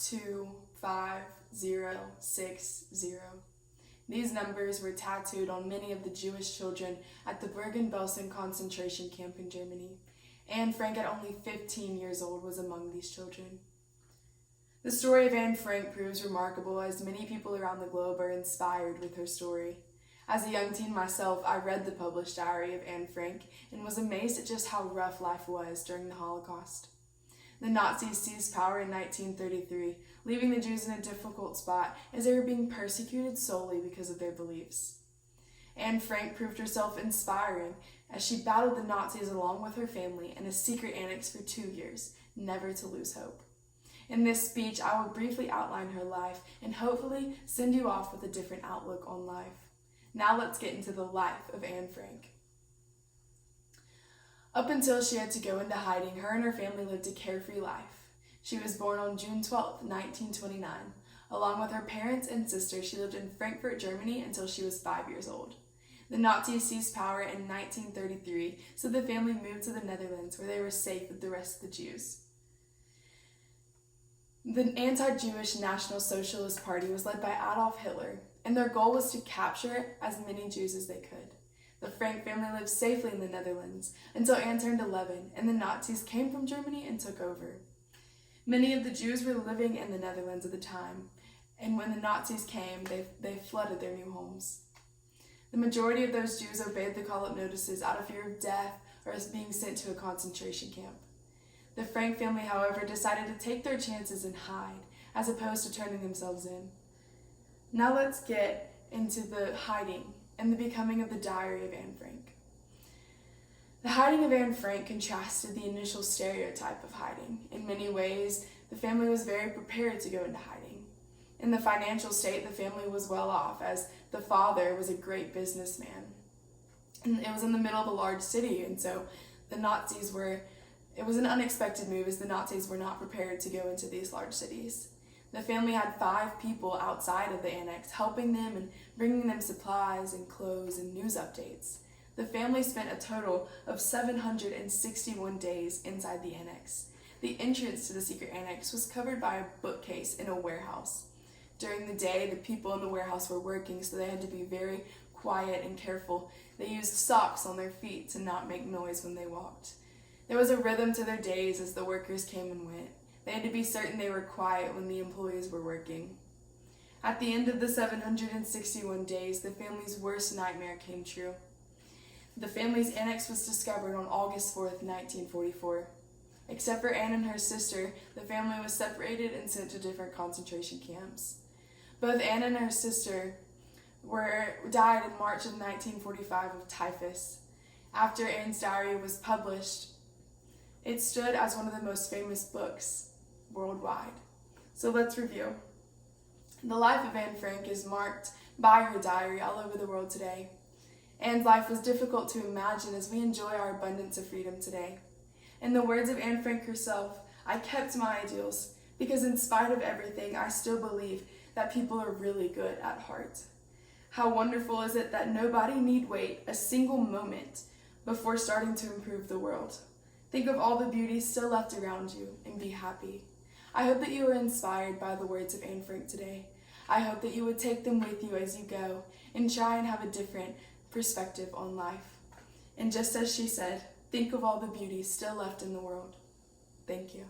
25060. These numbers were tattooed on many of the Jewish children at the Bergen-Belsen concentration camp in Germany. Anne Frank, at only 15 years old, was among these children. The story of Anne Frank proves remarkable, as many people around the globe are inspired with her story. As a young teen myself, I read the published diary of Anne Frank and was amazed at just how rough life was during the Holocaust. The Nazis seized power in 1933, leaving the Jews in a difficult spot as they were being persecuted solely because of their beliefs. Anne Frank proved herself inspiring as she battled the Nazis along with her family in a secret annex for 2 years, never to lose hope. In this speech, I will briefly outline her life and hopefully send you off with a different outlook on life. Now let's get into the life of Anne Frank. Up until she had to go into hiding, her and her family lived a carefree life. She was born on June 12, 1929. Along with her parents and sister, she lived in Frankfurt, Germany until she was 5 years old. The Nazis seized power in 1933, so the family moved to the Netherlands, where they were safe with the rest of the Jews. The anti-Jewish National Socialist Party was led by Adolf Hitler, and their goal was to capture as many Jews as they could. The Frank family lived safely in the Netherlands until Anne turned 11, and the Nazis came from Germany and took over. Many of the Jews were living in the Netherlands at the time, and when the Nazis came, they flooded their new homes. The majority of those Jews obeyed the call-up notices out of fear of death or as being sent to a concentration camp. The Frank family, however, decided to take their chances and hide, as opposed to turning themselves in. Now let's get into the hiding and the becoming of the Diary of Anne Frank. The hiding of Anne Frank contrasted the initial stereotype of hiding. In many ways, the family was very prepared to go into hiding. In the financial state, the family was well off, as the father was a great businessman. And it was in the middle of a large city, and so it was an unexpected move, as the Nazis were not prepared to go into these large cities. The family had 5 people outside of the annex helping them and bringing them supplies and clothes and news updates. The family spent a total of 761 days inside the annex. The entrance to the secret annex was covered by a bookcase in a warehouse. During the day, the people in the warehouse were working, so they had to be very quiet and careful. They used socks on their feet to not make noise when they walked. There was a rhythm to their days as the workers came and went. They had to be certain they were quiet when the employees were working. At the end of the 761 days, the family's worst nightmare came true. The family's annex was discovered on August 4th, 1944. Except for Anne and her sister, the family was separated and sent to different concentration camps. Both Anne and her sister died in March of 1945 of typhus. After Anne's diary was published, it stood as one of the most famous books worldwide. So let's review. The life of Anne Frank is marked by her diary all over the world today. Anne's life was difficult to imagine as we enjoy our abundance of freedom today. In the words of Anne Frank herself, "I kept my ideals because in spite of everything, I still believe that people are really good at heart. How wonderful is it that nobody need wait a single moment before starting to improve the world. Think of all the beauty still left around you and be happy." I hope that you were inspired by the words of Anne Frank today. I hope that you would take them with you as you go and try and have a different perspective on life. And just as she said, think of all the beauty still left in the world. Thank you.